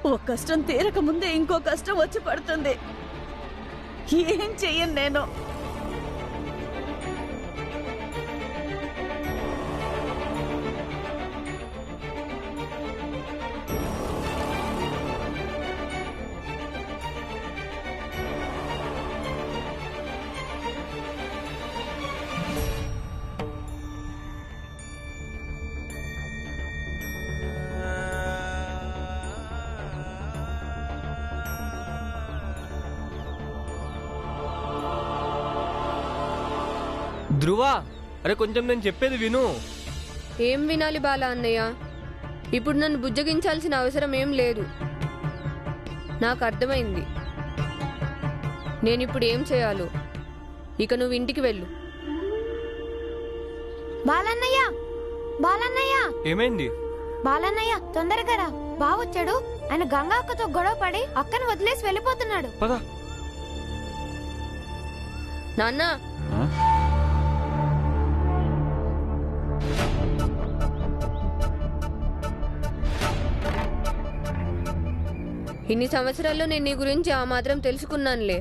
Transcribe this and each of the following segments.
ఓ కష్టం తీరక ముందే ఇంకో కష్టం వచ్చి పడుతుంది. ఏం చెయ్యను నేను. ధ్రువా, అరే కొంచెం నేను చెప్పేది విను. ఏం వినాలి బాలా అన్నయ్య? ఇప్పుడు నన్ను బుజ్జగించాల్సిన అవసరం ఏం లేదు. నాకు అర్థమైంది నేనిప్పుడు ఏం చేయాలో. ఇక నువ్వు ఇంటికి వెళ్ళు. బాలన్నయ్య, బాలన్నయ్య, ఏమైంది? బాలన్నయ్య తొందరగా రా. బావొచ్చాడు. ఆయన గంగా అక్కతో గొడవ పడి అక్కను వదిలేసి వెళ్ళిపోతున్నాడు. పదా. నాన్న, ఇన్ని సంవత్సరాల్లో నేను నీ గురించి ఆ మాత్రం తెలుసుకున్నానులే.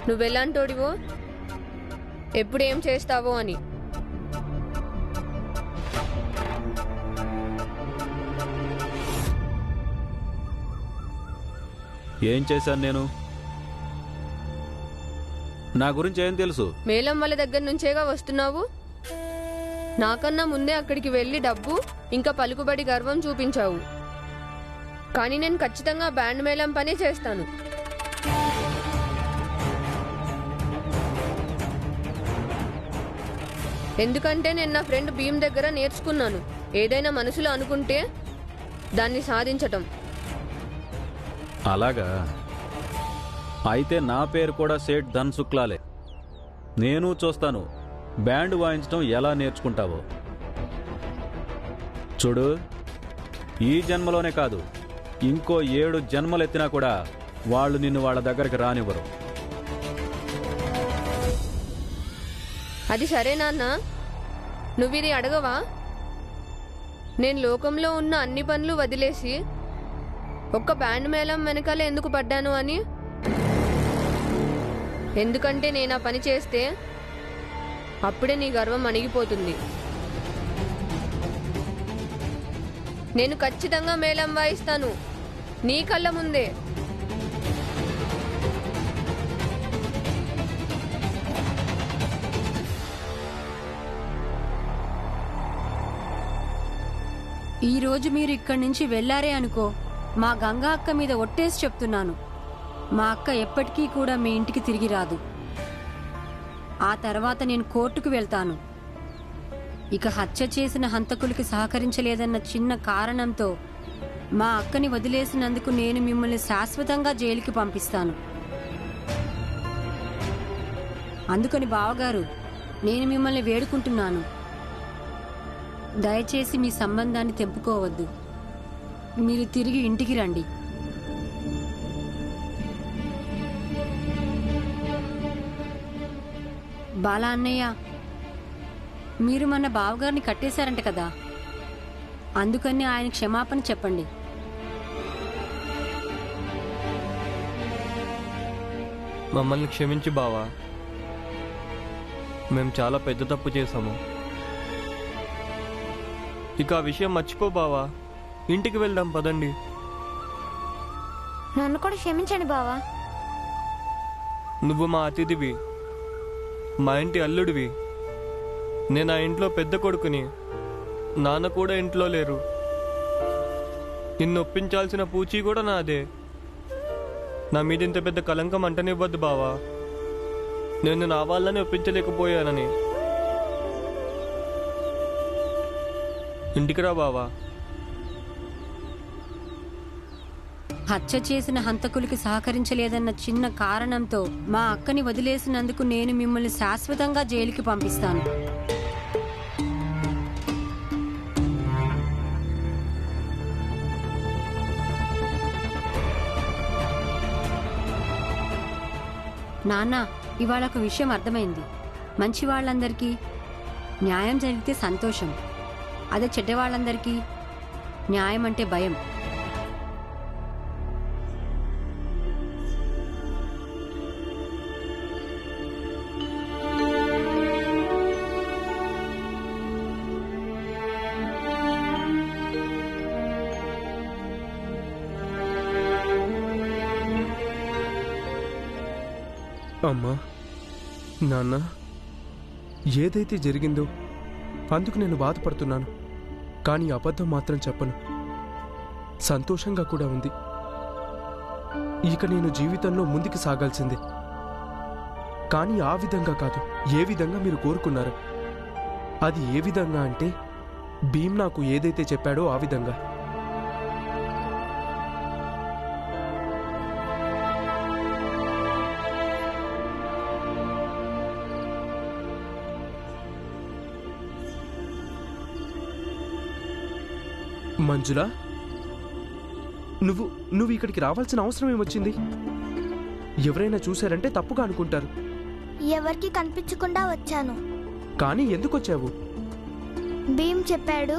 నువ్వెలాంటోడివో, ఎప్పుడేం చేస్తావో అని. ఏం చేశాను నేను? నా గురించి ఏం తెలుసు? మేలం వాళ్ళ దగ్గర నుంచేగా వస్తున్నావు. నాకన్నా ముందే అక్కడికి వెళ్ళి డబ్బు ఇంకా పలుకుబడి గర్వం చూపించావు. కానీ నేను ఖచ్చితంగా బ్యాండ్ మేళం పని చేస్తాను. ఎందుకంటే నేను నా ఫ్రెండ్ భీమ్ దగ్గర నేర్చుకున్నాను, ఏదైనా మనసులో అనుకుంటే దాన్ని సాధించటం. అలాగా? అయితే నా పేరు కూడా సేట్ ధన్ శుక్లాలే. నేను చూస్తాను బ్యాండ్ వాయించడం ఎలా నేర్చుకుంటావో. చూడు, ఈ జన్మలోనే కాదు, ఇంకో 7 జన్మలెత్తినా కూడా వాళ్ళు నిన్ను వాళ్ళ దగ్గరికి రానివ్వరు. అది సరే నాన్న, నువ్విది అడగవా? నేను లోకంలో ఉన్న అన్ని పనులు వదిలేసి ఒక్క బ్యాండ్ మేళం వెనకాల ఎందుకు పడ్డాను అని. ఎందుకంటే నేను ఆ పని చేస్తే అప్పుడే నీ గర్వం అణిగిపోతుంది. నేను ఖచ్చితంగా మేళం వాయిస్తాను, నీ కళ్ళ ముందే. ఈరోజు మీరు ఇక్కడి నుంచి వెళ్లారే అనుకో, మా గంగా అక్క మీద ఒట్టేసి చెప్తున్నాను, మా అక్క ఎప్పటికీ కూడా మీ ఇంటికి తిరిగి రాదు. ఆ తర్వాత నేను కోర్టుకు వెళ్తాను. ఇక హత్య చేసిన హంతకులకి సహకరించలేదన్న చిన్న కారణంతో మా అక్కని వదిలేసినందుకు నేను మిమ్మల్ని శాశ్వతంగా జైలుకి పంపిస్తాను. అందుకని బావగారు, నేను మిమ్మల్ని వేడుకుంటున్నాను, దయచేసి మీ సంబంధాన్ని తెంపుకోవద్దు. మీరు తిరిగి ఇంటికి రండి. బాలా అన్నయ్య, మీరు మన బావగారిని కట్టేశారంట కదా, అందుకని ఆయన క్షమాపణ చెప్పండి. మమ్మల్ని క్షమించి బావా, మేము చాలా పెద్ద తప్పు చేశాము. ఇక ఆ విషయం మర్చిపో బావా, ఇంటికి వెళ్దాం పదండి. నన్ను కూడా క్షమించండి బావా. నువ్వు మా అతిథివి, మా ఇంటి అల్లుడివి. నేను ఆ ఇంట్లో పెద్ద కొడుకుని, నాన్న కూడా ఇంట్లో లేరు. నిన్ను ఒప్పించాల్సిన పూచీ కూడా నాదే. నా మీద ఇంత పెద్ద కలంకం అంటనివ్వద్దు బావా, నేను నా వాళ్ళని ఒప్పించలేకపోయానని. ఇంటికి రా బావా. హత్య చేసిన హంతకులకి సహకరించలేదన్న చిన్న కారణంతో మా అక్కని వదిలేసినందుకు నేను మిమ్మల్ని శాశ్వతంగా జైలుకి పంపిస్తాను. నాన్న, ఇవాళ ఒక విషయం అర్థమైంది. మంచి వాళ్ళందరికీ న్యాయం జరిగితే సంతోషం, అదే చెడ్డవాళ్ళందరికీ న్యాయం అంటే భయం. అమ్మా, నాన్న, ఏదైతే జరిగిందో అందుకు నేను బాధపడుతున్నాను. కానీ అబద్ధం మాత్రం చెప్పను. సంతోషంగా కూడా ఉంది. ఇక నేను జీవితంలో ముందుకు సాగాల్సిందే. కానీ ఆ విధంగా కాదు, ఏ విధంగా మీరు కోరుకున్నారు. అది ఏ విధంగా అంటే భీమ్ నాకు ఏదైతే చెప్పాడో ఆ విధంగా. మంజుల, నువ్వు ఇక్కడికి రావాల్సిన అవసరం ఏమొచ్చింది? ఎవరైనా చూశారంటే తప్పుగా అనుకుంటారు. ఎవరికి కనిపించకుండా వచ్చాను. కానీ ఎందుకు వచ్చావు? భీమ్ చెప్పాడు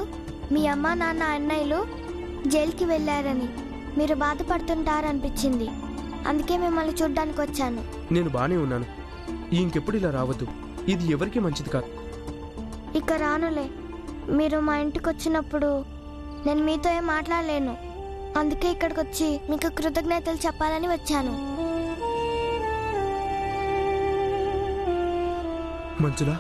మీ అమ్మ నాన్న అన్నయ్యలు జైలుకి వెళ్ళారని. మీరు బాధపడుతుంటారనిపించింది. అందుకే మిమ్మల్ని చూడ్డానికి వచ్చాను. నేను బానే ఉన్నాను. ఇంకెప్పుడు ఇలా రావద్దు. ఇది ఎవరికీ మంచిది కాదు. ఇక రానులే. మీరు మా ఇంటికి వచ్చినప్పుడు నేను మీతో ఏం మాట్లాడలేను. అందుకే ఇక్కడికి వచ్చి మీకు కృతజ్ఞతలు చెప్పాలని వచ్చాను. మంజుల,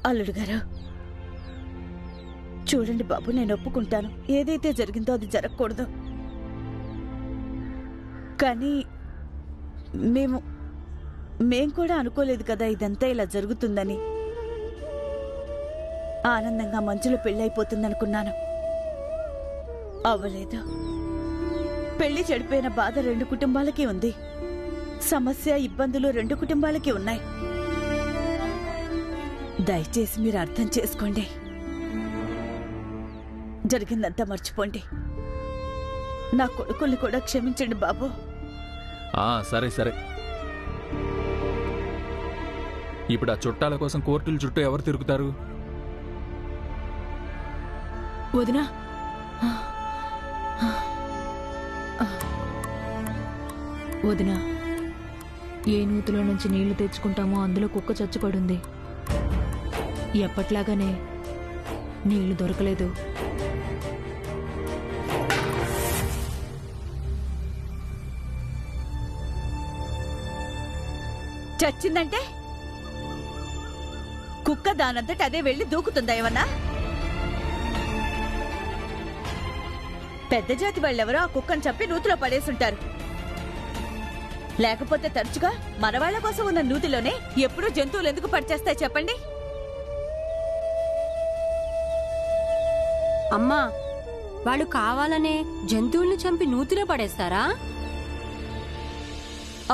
అల్లుడు గారు చూడండి బాబు, నేను ఒప్పుకుంటాను. ఏదైతే జరిగిందో అది జరగకూడదు. కానీ మేం కూడా అనుకోలేదు కదా ఇదంతా ఇలా జరుగుతుందని. ఆనందంగా మంచులో పెళ్ళైపోతుందనుకున్నాను. అవ్వలేదు. పెళ్లి చెడిపోయిన బాధ 2 కుటుంబాలకి ఉంది. సమస్య, ఇబ్బందులు 2 కుటుంబాలకి ఉన్నాయి. దయచేసి మీరు అర్థం చేసుకోండి. జరిగిందంతా మర్చిపోండి. నా కొడుకుల్ని కూడా క్షమించండి బాబు. సరే సరే. ఇప్పుడు ఆ చుట్టాల కోసం కోర్టుల చుట్టూ ఎవరు తిరుగుతారు? వదినా, వదినా, ఏ నూతిలో నుంచి నీళ్లు తెచ్చుకుంటామో అందులో కుక్క చచ్చిపడుంది. ఎప్పట్లాగానే నీళ్లు దొరకలేదు. చచ్చిందంటే కుక్క దానంతట అదే వెళ్ళి దూకుతుందా ఏమన్నా? పెద్ద జాతి వాళ్ళెవరో ఆ కుక్కను చంపి నూతిలో పడేసుంటారు. లేకపోతే తరచుగా మనవాళ్ల కోసం ఉన్న నూతిలోనే ఎప్పుడూ జంతువులు ఎందుకు పడిచేస్తాయి చెప్పండి? అమ్మా, వాళ్ళు కావాలనే జంతువుల్ని చంపి నూతిలో పడేస్తారా?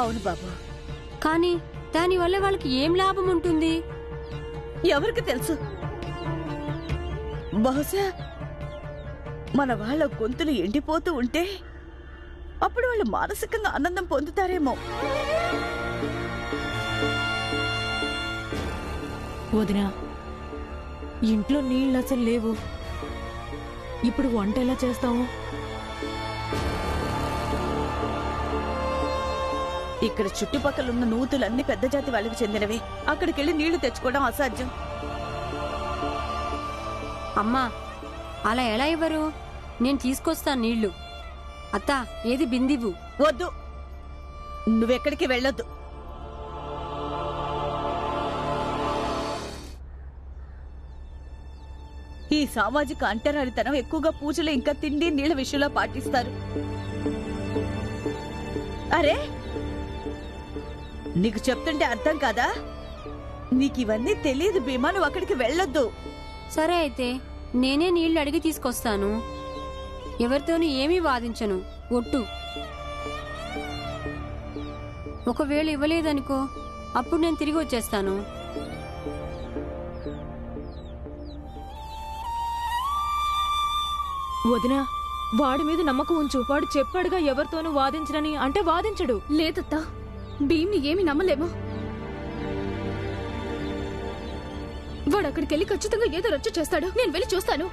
అవును బాబు. కానీ దానివల్ల వాళ్ళకి ఏం లాభం ఉంటుంది? ఎవరికి తెలుసు? బహుశా మన వాళ్ళ గొంతులు ఎండిపోతూ ఉంటే అప్పుడు వాళ్ళు మానసికంగా ఆనందం పొందుతారేమో. వదినా, ఇంట్లో నీళ్ళు అసలు లేవు. ఇప్పుడు వంట ఎలా చేస్తాము? ఇక్కడ చుట్టుపక్కల ఉన్న నూతులన్నీ పెద్ద జాతి వాళ్ళకి చెందినవే. అక్కడికెళ్ళి నీళ్లు తెచ్చుకోవడం అసాధ్యం. అమ్మా, అలా ఎలా ఇవ్వరు? నేను తీసుకొస్తాను నీళ్లు. అత్త, ఏది బిందివు? వద్దు, నువ్వెక్కడికి వెళ్ళొద్దు. ఈ సామాజిక అంటరానితనం ఎక్కువగా పూజలు, ఇంకా తిండి నీళ్ల విషయంలో పాటిస్తారు. అరే, నీకు చెప్తుంటే అర్థం కాదా? నీకివన్నీ తెలియదు భీమా, నువ్వు అక్కడికి వెళ్ళొద్దు. సరే అయితే నేనే నీళ్లు అడిగి తీసుకొస్తాను. ఎవరితోనూ ఏమీ వాదించను, ఒట్టు. ఒకవేళ ఇవ్వలేదనుకో, అప్పుడు నేను తిరిగి వచ్చేస్తాను. వదినా, వాడి మీద నమ్మకం ఉంచు. వాడు చెప్పాడుగా ఎవరితోనూ వాదించరని, అంటే వాదించడు. లేదత్తా, భీమ్ని ఏమి నమ్మలేము. వాడు అక్కడికి వెళ్ళి ఖచ్చితంగా ఏదో రచ్చ చేస్తాడు. నేను వెళ్ళి చూస్తాను.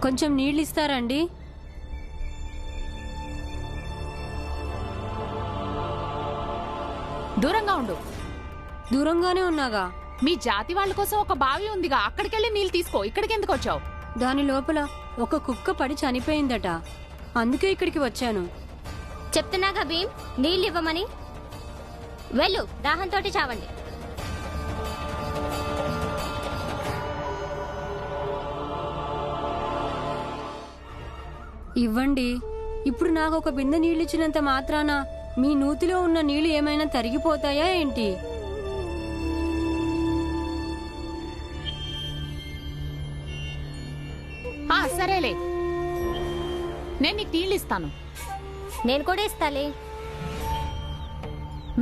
కొంచెం నీళ్ళు ఇస్తారండి? దూరంగా ఉండు. దూరంగానే ఉన్నాగా. మీ జాతి వాళ్ళ కోసం ఒక బావి ఉందిగా, అక్కడికెళ్ళి నీళ్ళు తీసుకో. ఇక్కడికి ఎందుకు వచ్చావు? దాని లోపల ఒక కుక్క పడి చనిపోయిందట, అందుకే ఇక్కడికి వచ్చాను. చెప్తున్నాగా భీమ్, నీళ్ళు ఇవ్వమని. వెళ్ళు, దాహంతో చావండి. ఇవ్వండి. ఇప్పుడు నాకు ఒక బిందె నీళ్ళిచ్చినంత మాత్రాన మీ నూతిలో ఉన్న నీళ్లు ఏమైనా తరిగిపోతాయా ఏంటి? సరేలే, నేను నీకు నీళ్ళు ఇస్తాను. నేను కూడా ఇస్తాలే.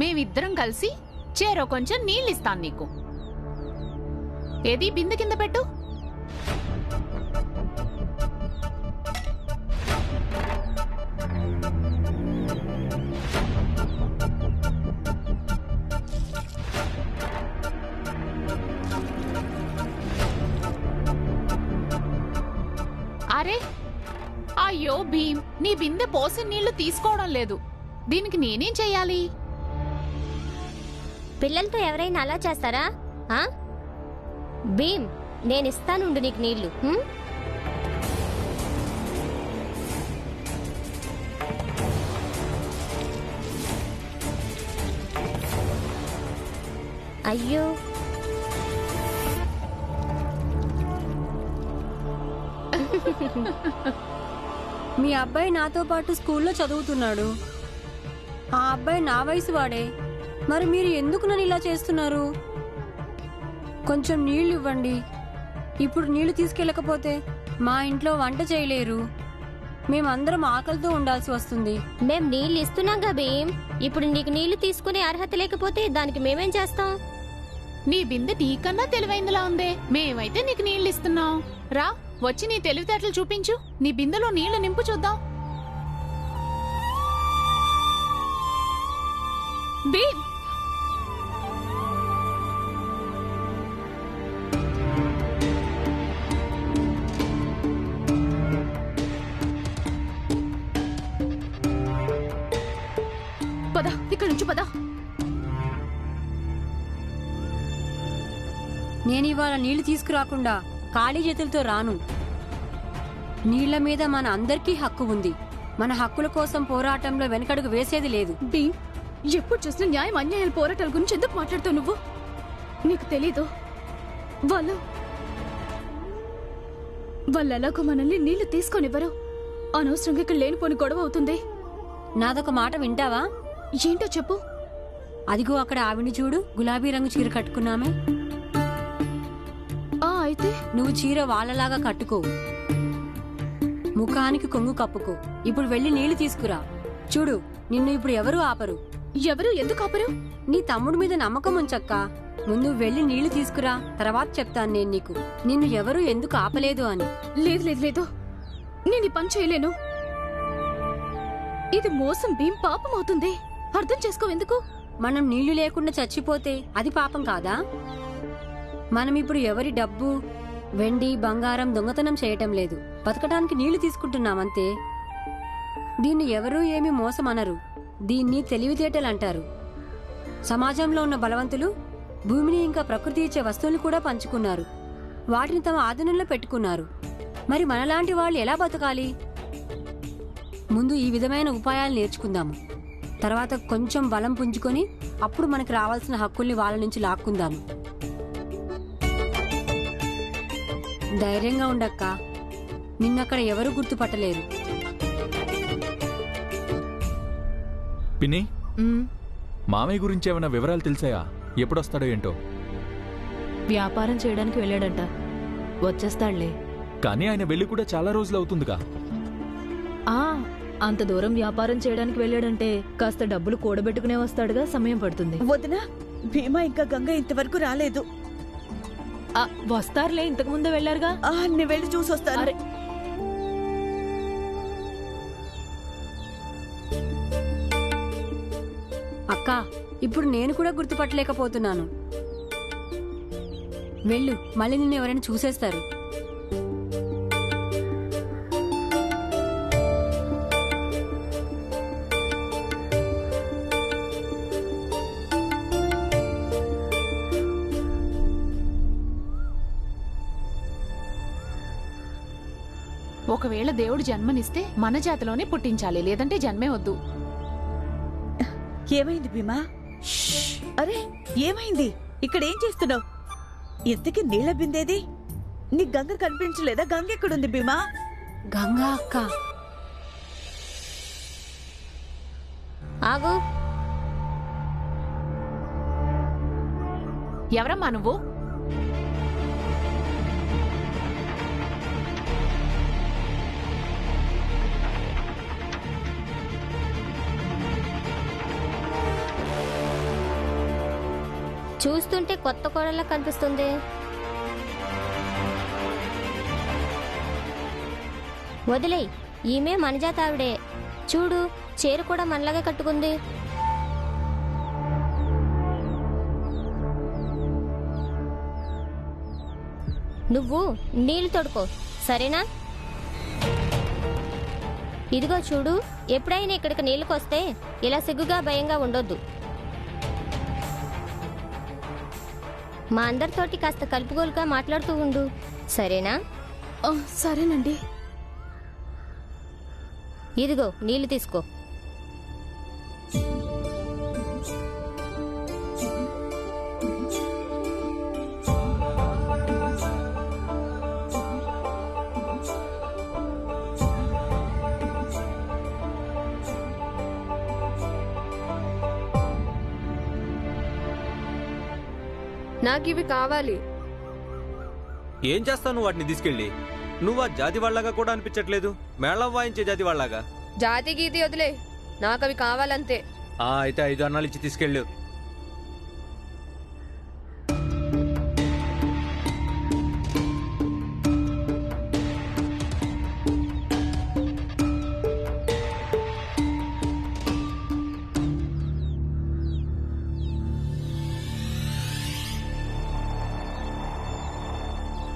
మేమిద్దరం కలిసి చేరో కొంచెం నీళ్ళు ఇస్తాను నీకు. ఏది బిందె కింద పెట్టు. అరే అయ్యో భీమ్, నీ బిందె పోసి నీళ్లు తీసుకోవడం లేదు. దీనికి నేనేం చెయ్యాలి? పిల్లలతో ఎవరైనా అలా చేస్తారా? భీమ్, నేను ఇస్తానుండు నీకు నీళ్లు. అయ్యో, మీ అబ్బాయి నాతో పాటు స్కూల్లో చదువుతున్నాడు. ఆ అబ్బాయి నా వయసు వాడే. మరి మీరు ఎందుకు నన్ను ఇలా చేస్తున్నారు? కొంచెం నీళ్లు ఇవ్వండి. ఇప్పుడు నీళ్లు తీసుకెళ్ళకపోతే మా ఇంట్లో వంట చేయలేరు. మేమందరం ఆకలితో ఉండాల్సి వస్తుంది. మేం నీళ్లు ఇస్తున్నాంగా భీమ్. ఇప్పుడు నీకు నీళ్లు తీసుకునే అర్హత లేకపోతే దానికి మేమేం చేస్తాం? నీ బిందె నీకన్నా తెలివైందిలా ఉందే. మేమైతే నీకు నీళ్ళు ఇస్తున్నాం. రా, వచ్చి నీ తెలివితేటలు చూపించు. నీ బిందెలో నీళ్లు నింపు చూద్దాం. భీమ్, పద, ఇక్కడ నుంచి పద. నేను ఇవాళ నీళ్లు తీసుకురాకుండా ఖాళీ చేతులతో రాను. నీళ్ల మీద మన అందరికీ హక్కు ఉంది. మన హక్కుల కోసం పోరాటంలో వెనకడుగు వేసేది లేదు. భీమ్, ఎప్పుడు చూసినా న్యాయం అన్యాయాల పోరాటాల గురించి ఎందుకు మాట్లాడుతావు నువ్వు? నీకు తెలీదు, వాళ్ళు ఎలాగో మనల్ని నీళ్లు తీసుకొనివ్వరు. అనవసరంగా ఇక్కడ లేనిపోని గొడవ అవుతుంది. నాదొక మాట వింటావా? ఏంటో చెప్పు. అదిగో అక్కడ ఆవిడ్ని చూడు, గులాబీ రంగు చీర కట్టుకున్నామే. అయితే నువ్వు చీర వాళ్ళలాగా కట్టుకో, ముఖానికి కొంగు కప్పుకో. ఇప్పుడు వెళ్ళి నీళ్లు తీసుకురా. చూడు, నిన్ను ఇప్పుడు ఎవరు ఆపరు. ఎవరు ఎందుకు ఆపరు? నీ తమ్ముడి మీద నమ్మకం ఉంచక్క. ముందు వెళ్ళి నీళ్లు తీసుకురా, తర్వాత చెప్తాను నేను నీకు నిన్ను ఎవరు ఎందుకు ఆపలేదు అని. లేదు లేదు లేదు, నేను ఈ పని చేయలేను. ఇది మోసం భీమ్, పాపం అవుతుంది. అర్థం చేసుకోవెందుకు? మనం నీళ్లు లేకుండా చచ్చిపోతే అది పాపం కాదా? మనం ఇప్పుడు ఎవరి డబ్బు వెండి బంగారం దొంగతనం చేయటం లేదు, బతకడానికి నీళ్లు తీసుకుంటున్నామంతే. దీన్ని ఎవరూ ఏమీ మోసమనరు, దీన్ని తెలివితేటలంటారు. సమాజంలో ఉన్న బలవంతులు భూమిని ఇంకా ప్రకృతి ఇచ్చే వస్తువులు కూడా పంచుకున్నారు, వాటిని తమ ఆధీనంలో పెట్టుకున్నారు. మరి మనలాంటి వాళ్ళు ఎలా బతకాలి? ముందు ఈ విధమైన ఉపాయాలు నేర్చుకుందాము, తర్వాత కొంచెం బలం పుంజుకొని అప్పుడు మనకు రావాల్సిన హక్కుల్ని వాళ్ళ నుంచి లాక్కుందాము. ధైర్యంగా ఉండక్క, నిన్నక్కడ ఎవరూ గుర్తుపట్టలేరు. పిన్ని, మామయ్య గురించి ఏమైనా వివరాలు తెలిసాయా? ఎప్పుడొస్తాడో ఏంటో? వ్యాపారం చేయడానికి వెళ్ళాడంట, వచ్చేస్తాడులే. కానీ ఆయన వెళ్ళి కూడా చాలా రోజులు అవుతుందిగా. అంత దూరం వ్యాపారం చేయడానికి వెళ్ళాడంటే కాస్త డబ్బులు కూడబెట్టుకునే వస్తాడుగా, సమయం పడుతుంది. వదినా, భీమా ఇంకా గంగ ఇంతవరకు రాలేదు. వస్తారులే, ఇంతకు ముందే వెళ్ళారుగా. నేను వెళ్ళి చూసొస్తాను. అక్క, ఇప్పుడు నేను కూడా గుర్తుపట్టలేకపోతున్నాను. వెళ్ళు, మళ్ళీ నిన్ను ఎవరైనా చూసేస్తారు. ఒకవేళ దేవుడు జన్మనిస్తే మన జాతిలోనే పుట్టించాలి, లేదంటే జన్మే వద్దు. ఏమైంది భీమా? అరే, ఏమైంది? ఇక్కడ ఏం చేస్తున్నావు? ఇంతకీ నీళ్ళ బిందేది? నీ గంగ కనిపించలేదా? గంగ ఎక్కడుంది భీమా? గంగా అక్క, ఆగు. ఎవరమ్మా నువ్వు? చూస్తుంటే కొత్త కోడల్లా కనిపిస్తుంది. వదిలేయ్, ఈమె మనజాత ఆవిడే. చూడు, చీర కూడా మనలాగే కట్టుకుంది. నువ్వు నీళ్లు తోడుకో, సరేనా? ఇదిగో చూడు, ఎప్పుడైనా ఇక్కడికి నీళ్ళకొస్తే ఇలా సిగ్గుగా భయంగా ఉండొద్దు. మా అందరితోటి కాస్త కలుపుగోలుగా మాట్లాడుతూ ఉండు, సరేనా? సరేనండి. ఇదిగో నీళ్లు తీసుకో. నాకివి కావాలి. ఏం చేస్తావు వాటిని తీసుకెళ్ళి? నువ్వు ఆ జాతి వాళ్ళగా కూడా అనిపించట్లేదు, మేళం వాయించే జాతి వాళ్ళగా. జాతి గీతి వదిలే, నాకవి కావాలంతే. అయితే 5 అన్నాలు ఇచ్చి తీసుకెళ్ళు.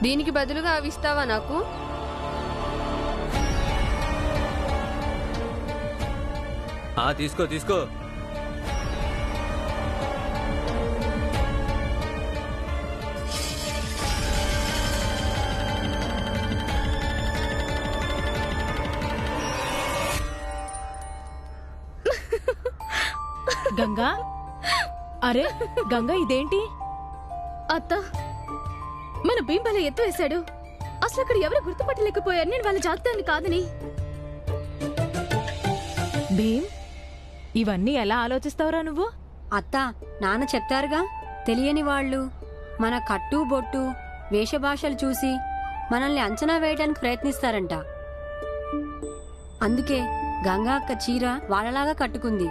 దీనికి బదులుగా అవి ఇస్తావా నాకు? తీసుకో తీసుకో. గంగా, అరే గంగా, ఇదేంటి? అత్త, మన భీంబల ఎత్తు వేశాడు. అసలు అక్కడ ఎవరు గుర్తుపట్టలేకపోయారు నేను వాళ్ళ జాతకాన్ని కాదని. భీమ్, ఇవన్నీ ఎలా ఆలోచిస్తావురా నువ్వు? అత్త, నాన్న చెప్తారుగా, తెలియని వాళ్ళు మన కట్టు బొట్టు వేషభాషలు చూసి మనల్ని అంచనా వేయడానికి ప్రయత్నిస్తారంట. అందుకే గంగా అక్క చీర వాళ్ళలాగా కట్టుకుంది.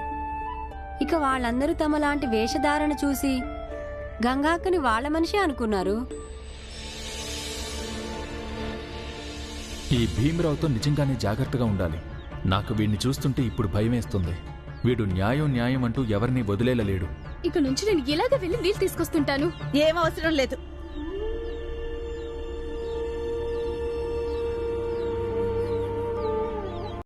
ఇక వాళ్ళందరూ తమలాంటి వేషధారణ చూసి గంగా అక్కని వాళ్ళ మనిషి అనుకున్నారు. ఈ భీమరావుతో నిజంగానే జాగ్రత్తగా ఉండాలి. నాకు వీడిని చూస్తుంటే ఇప్పుడు భయమేస్తుంది. వీడు న్యాయం న్యాయం అంటూ ఎవరిని వదిలేలేడు. ఇక నుంచి నేను ఇలాగే వెళ్ళి నీళ్ళు తీసుకొస్తుంటాను. ఏం అవసరం లేదు.